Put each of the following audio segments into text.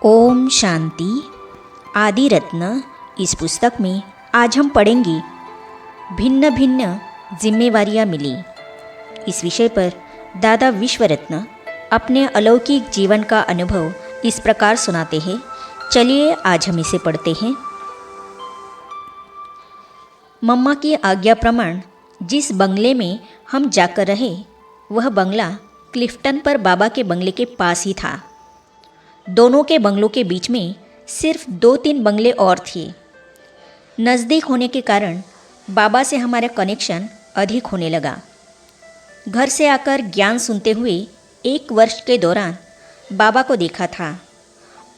ओम शांति। आदि रत्न इस पुस्तक में आज हम पढ़ेंगे भिन्न भिन्न जिम्मेवारियां मिली। इस विषय पर दादा विश्वरत्न अपने अलौकिक जीवन का अनुभव इस प्रकार सुनाते हैं। चलिए आज हम इसे पढ़ते हैं। मम्मा की आज्ञा प्रमाण जिस बंगले में हम जाकर रहे वह बंगला क्लिफ्टन पर बाबा के बंगले के पास ही था। दोनों के बंगलों के बीच में सिर्फ 2-3 बंगले और थे। नज़दीक होने के कारण बाबा से हमारा कनेक्शन अधिक होने लगा। घर से आकर ज्ञान सुनते हुए 1 वर्ष के दौरान बाबा को देखा था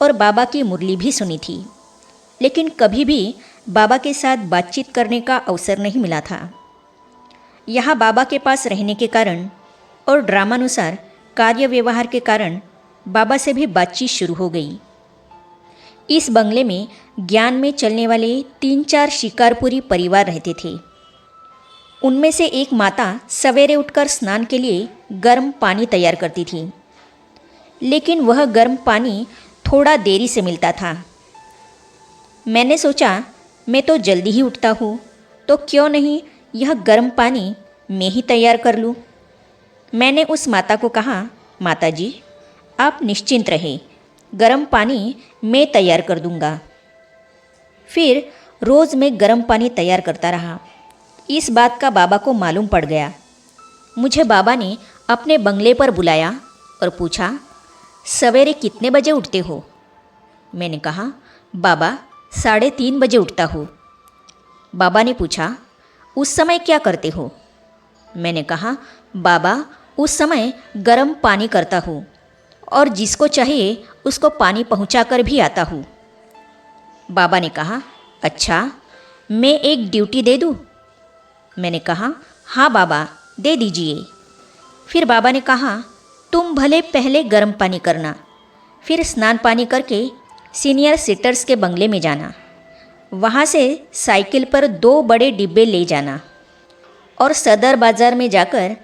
और बाबा की मुरली भी सुनी थी, लेकिन कभी भी बाबा के साथ बातचीत करने का अवसर नहीं मिला था। यहाँ बाबा के पास रहने के कारण और ड्रामानुसार कार्य व्यवहार के कारण बाबा से भी बातचीत शुरू हो गई। इस बंगले में ज्ञान में चलने वाले 3-4 शिकारपुरी परिवार रहते थे। उनमें से एक माता सवेरे उठकर स्नान के लिए गर्म पानी तैयार करती थी, लेकिन वह गर्म पानी थोड़ा देरी से मिलता था। मैंने सोचा मैं तो जल्दी ही उठता हूँ, तो क्यों नहीं यह गर्म पानी मैं ही तैयार कर लूँ। मैंने उस माता को कहा, माता जी आप निश्चिंत रहें, गर्म पानी मैं तैयार कर दूंगा। फिर रोज़ मैं गर्म पानी तैयार करता रहा। इस बात का बाबा को मालूम पड़ गया। मुझे बाबा ने अपने बंगले पर बुलाया और पूछा, सवेरे कितने बजे उठते हो? मैंने कहा, बाबा 3:30 बजे उठता हूँ। बाबा ने पूछा, उस समय क्या करते हो? मैंने कहा, बाबा उस समय गर्म पानी करता हूँ और जिसको चाहिए उसको पानी पहुँचा कर भी आता हूँ। बाबा ने कहा, अच्छा मैं एक ड्यूटी दे दूँ? मैंने कहा, हाँ बाबा दे दीजिए। फिर बाबा ने कहा, तुम भले पहले गर्म पानी करना, फिर स्नान पानी करके सीनियर सिटर्स के बंगले में जाना। वहाँ से साइकिल पर 2 बड़े डिब्बे ले जाना और सदर बाज़ार में जाकर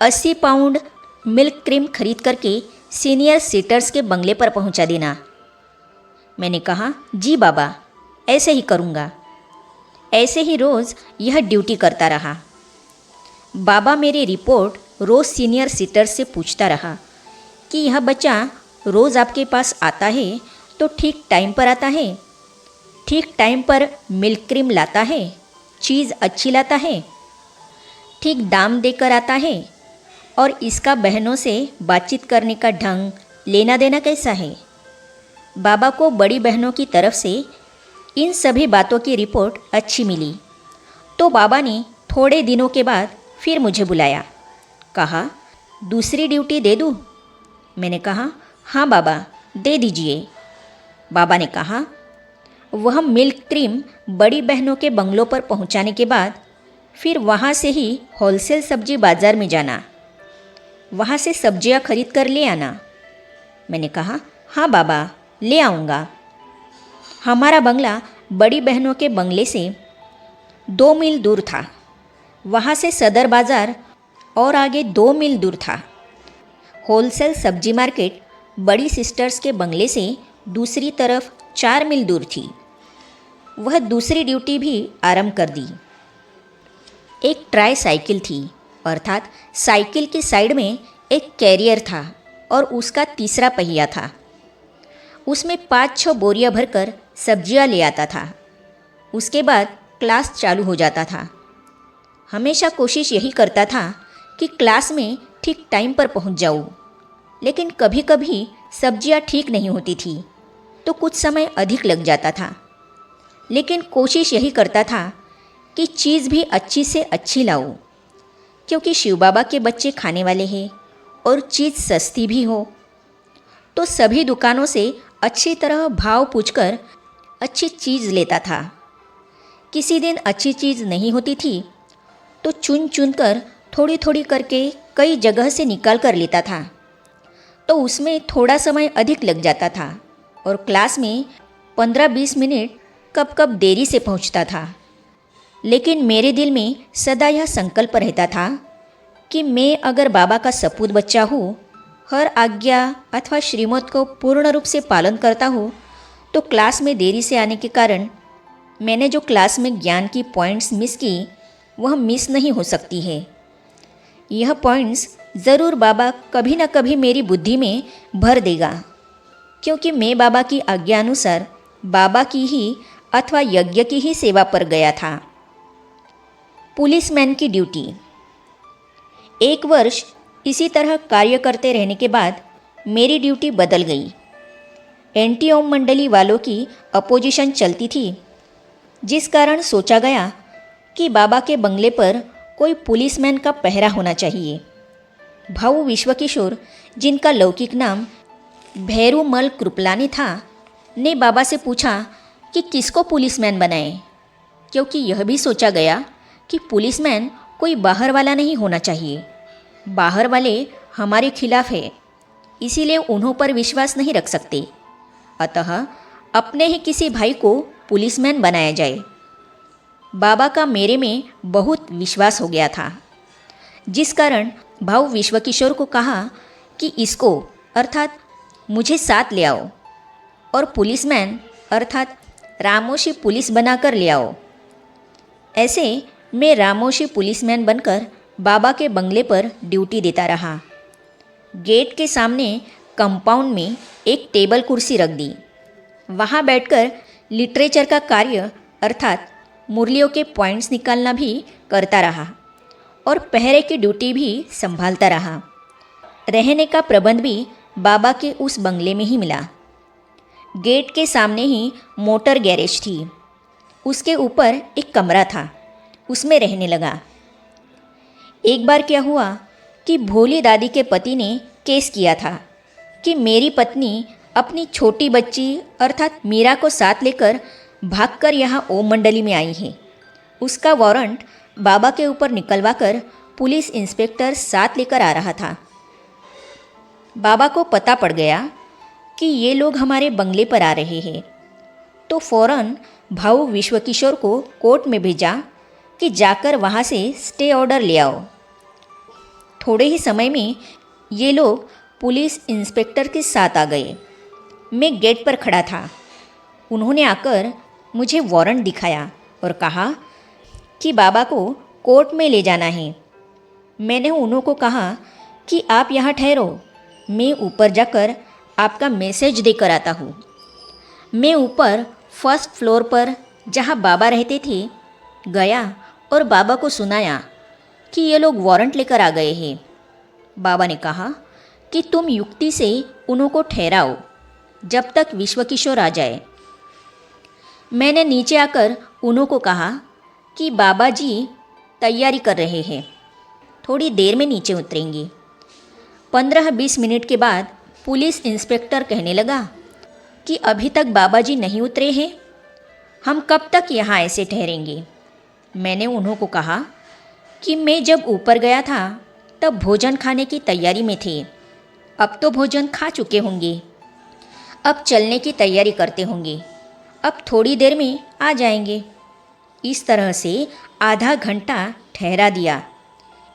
80 पाउंड मिल्क क्रीम खरीद करके सीनियर सिटर्स के बंगले पर पहुंचा देना। मैंने कहा, जी बाबा ऐसे ही करूंगा। ऐसे ही रोज़ यह ड्यूटी करता रहा। बाबा मेरी रिपोर्ट रोज़ सीनियर सिटर्स से पूछता रहा कि यह बच्चा रोज़ आपके पास आता है तो ठीक टाइम पर आता है, ठीक टाइम पर मिल्क क्रीम लाता है, चीज़ अच्छी लाता है, ठीक दाम देकर आता है, और इसका बहनों से बातचीत करने का ढंग, लेना देना कैसा है। बाबा को बड़ी बहनों की तरफ से इन सभी बातों की रिपोर्ट अच्छी मिली, तो बाबा ने थोड़े दिनों के बाद फिर मुझे बुलाया। कहा, दूसरी ड्यूटी दे दूँ? मैंने कहा, हाँ बाबा दे दीजिए। बाबा ने कहा, वह मिल्क क्रीम बड़ी बहनों के बंगलों पर पहुंचाने के बाद फिर वहाँ से ही होलसेल सब्जी बाज़ार में जाना, वहाँ से सब्जियाँ खरीद कर ले आना। मैंने कहा, हाँ बाबा ले आऊँगा। हमारा बंगला बड़ी बहनों के बंगले से 2 मील दूर था। वहाँ से सदर बाज़ार और आगे 2 मील दूर था। होलसेल सब्जी मार्केट बड़ी सिस्टर्स के बंगले से दूसरी तरफ 4 मील दूर थी। वह दूसरी ड्यूटी भी आरंभ कर दी। एक ट्राई साइकिल थी, अर्थात साइकिल की साइड में एक कैरियर था और उसका तीसरा पहिया था। उसमें 5-6 बोरियां भरकर सब्जियां ले आता था। उसके बाद क्लास चालू हो जाता था। हमेशा कोशिश यही करता था कि क्लास में ठीक टाइम पर पहुंच जाऊं, लेकिन कभी कभी सब्जियां ठीक नहीं होती थी तो कुछ समय अधिक लग जाता था। लेकिन कोशिश यही करता था कि चीज़ भी अच्छी से अच्छी लाऊं, क्योंकि शिव बाबा के बच्चे खाने वाले हैं और चीज़ सस्ती भी हो। तो सभी दुकानों से अच्छी तरह भाव पूछकर अच्छी चीज़ लेता था। किसी दिन अच्छी चीज़ नहीं होती थी तो चुन चुन कर थोड़ी थोड़ी करके कई जगह से निकाल कर लेता था, तो उसमें थोड़ा समय अधिक लग जाता था और क्लास में 15-20 मिनट कब कब देरी से पहुंचता था। लेकिन मेरे दिल में सदा यह संकल्प रहता था कि मैं अगर बाबा का सपूत बच्चा हूँ, हर आज्ञा अथवा श्रीमत को पूर्ण रूप से पालन करता हूँ, तो क्लास में देरी से आने के कारण मैंने जो क्लास में ज्ञान की पॉइंट्स मिस की वह मिस नहीं हो सकती है। यह पॉइंट्स ज़रूर बाबा कभी न कभी मेरी बुद्धि में भर देगा, क्योंकि मैं बाबा की आज्ञा अनुसार बाबा की ही अथवा यज्ञ की ही सेवा पर गया था। पुलिसमैन की ड्यूटी। 1 वर्ष इसी तरह कार्य करते रहने के बाद मेरी ड्यूटी बदल गई। एंटी ओम मंडली वालों की अपोजिशन चलती थी, जिस कारण सोचा गया कि बाबा के बंगले पर कोई पुलिसमैन का पहरा होना चाहिए। भाऊ विश्वकिशोर, जिनका लौकिक नाम भैरूमल कृपलानी था, ने बाबा से पूछा कि किसको पुलिसमैन बनाए, क्योंकि यह भी सोचा गया कि पुलिसमैन कोई बाहर वाला नहीं होना चाहिए। बाहर वाले हमारे खिलाफ है, इसीलिए उन्हों पर विश्वास नहीं रख सकते। अतः अपने ही किसी भाई को पुलिसमैन बनाया जाए। बाबा का मेरे में बहुत विश्वास हो गया था, जिस कारण भाऊ विश्वकिशोर को कहा कि इसको अर्थात मुझे साथ ले आओ और पुलिसमैन अर्थात रामोशी पुलिस बनाकर ले आओ। ऐसे मैं रामोशी पुलिसमैन बनकर बाबा के बंगले पर ड्यूटी देता रहा। गेट के सामने कंपाउंड में एक टेबल कुर्सी रख दी। वहाँ बैठकर लिटरेचर का कार्य अर्थात मुरलियों के पॉइंट्स निकालना भी करता रहा और पहरे की ड्यूटी भी संभालता रहा। रहने का प्रबंध भी बाबा के उस बंगले में ही मिला। गेट के सामने ही मोटर गैरेज थी, उसके ऊपर एक कमरा था, उसमें रहने लगा। एक बार क्या हुआ कि भोली दादी के पति ने केस किया था कि मेरी पत्नी अपनी छोटी बच्ची अर्थात मीरा को साथ लेकर भागकर यहाँ ओम मंडली में आई है। उसका वारंट बाबा के ऊपर निकलवा कर पुलिस इंस्पेक्टर साथ लेकर आ रहा था। बाबा को पता पड़ गया कि ये लोग हमारे बंगले पर आ रहे हैं, तो फौरन भाऊ विश्वकिशोर को कोर्ट में भेजा कि जाकर वहाँ से स्टे ऑर्डर ले आओ। थोड़े ही समय में ये लोग पुलिस इंस्पेक्टर के साथ आ गए। मैं गेट पर खड़ा था। उन्होंने आकर मुझे वारंट दिखाया और कहा कि बाबा को कोर्ट में ले जाना है। मैंने उन्हों को कहा कि आप यहाँ ठहरो, मैं ऊपर जाकर आपका मैसेज देकर आता हूँ। मैं ऊपर फर्स्ट फ्लोर पर जहाँ बाबा रहते थे गया और बाबा को सुनाया कि ये लोग वारंट लेकर आ गए हैं। बाबा ने कहा कि तुम युक्ति से उन्हों को ठहराओ जब तक विश्वकिशोर आ जाए। मैंने नीचे आकर उन्हों को कहा कि बाबा जी तैयारी कर रहे हैं, थोड़ी देर में नीचे उतरेंगे। 15-20 मिनट के बाद पुलिस इंस्पेक्टर कहने लगा कि अभी तक बाबा जी नहीं उतरे हैं, हम कब तक यहाँ ऐसे ठहरेंगे। मैंने उन्हों को कहा कि मैं जब ऊपर गया था तब भोजन खाने की तैयारी में थे, अब तो भोजन खा चुके होंगे, अब चलने की तैयारी करते होंगे, अब थोड़ी देर में आ जाएंगे। इस तरह से आधा घंटा ठहरा दिया।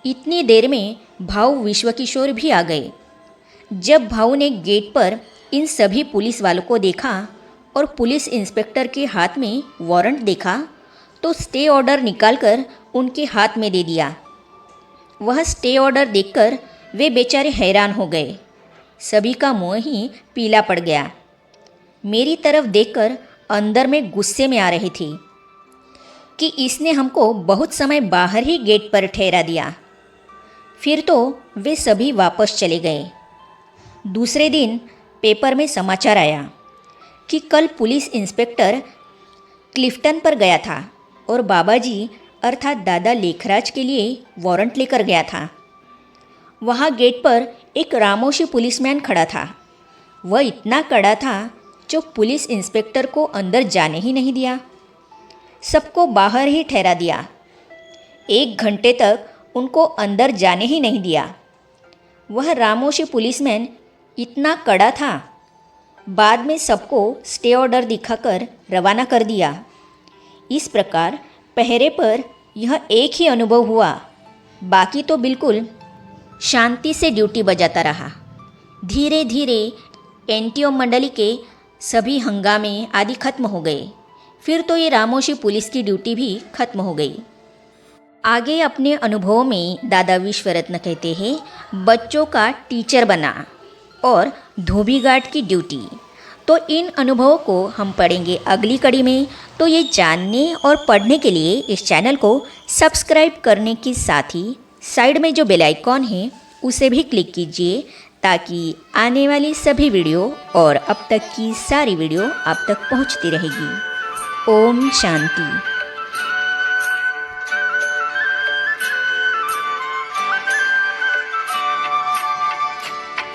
इतनी देर में भाऊ विश्वकिशोर भी आ गए। जब भाऊ ने गेट पर इन सभी पुलिस वालों को देखा और पुलिस इंस्पेक्टर के हाथ में वारंट देखा तो स्टे ऑर्डर निकालकर उनके हाथ में दे दिया। वह स्टे ऑर्डर देखकर वे बेचारे हैरान हो गए। सभी का मुंह ही पीला पड़ गया। मेरी तरफ देखकर अंदर में गुस्से में आ रही थी कि इसने हमको बहुत समय बाहर ही गेट पर ठहरा दिया। फिर तो वे सभी वापस चले गए। दूसरे दिन पेपर में समाचार आया कि कल पुलिस इंस्पेक्टर क्लिफ्टन पर गया था और बाबा जी अर्थात दादा लेखराज के लिए वारंट लेकर गया था। वहाँ गेट पर एक रामोशी पुलिसमैन खड़ा था। वह इतना कड़ा था जो पुलिस इंस्पेक्टर को अंदर जाने ही नहीं दिया, सबको बाहर ही ठहरा दिया। 1 घंटे तक उनको अंदर जाने ही नहीं दिया। वह रामोशी पुलिसमैन इतना कड़ा था, बाद में सबको स्टे ऑर्डर दिखाकर रवाना कर दिया। इस प्रकार पहरे पर यह एक ही अनुभव हुआ, बाकी तो बिल्कुल शांति से ड्यूटी बजाता रहा। धीरे धीरे एनटीओ मंडली के सभी हंगामे आदि खत्म हो गए। फिर तो ये रामोशी पुलिस की ड्यूटी भी खत्म हो गई। आगे अपने अनुभवों में दादा विश्वरत्न कहते हैं, बच्चों का टीचर बना और धोबी गार्ड की ड्यूटी। तो इन अनुभवों को हम पढ़ेंगे अगली कड़ी में। तो ये जानने और पढ़ने के लिए इस चैनल को सब्सक्राइब करने के साथ ही साइड में जो बेल आइकॉन है उसे भी क्लिक कीजिए, ताकि आने वाली सभी वीडियो और अब तक की सारी वीडियो आप तक पहुंचती रहेगी। ओम शांति।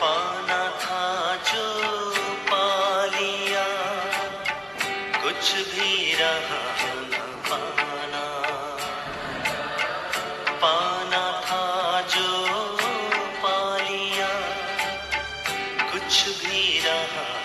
पाना था जो पा लिया, कुछ भी रहा न पाना। पाना था जो पा लिया, कुछ भी रहा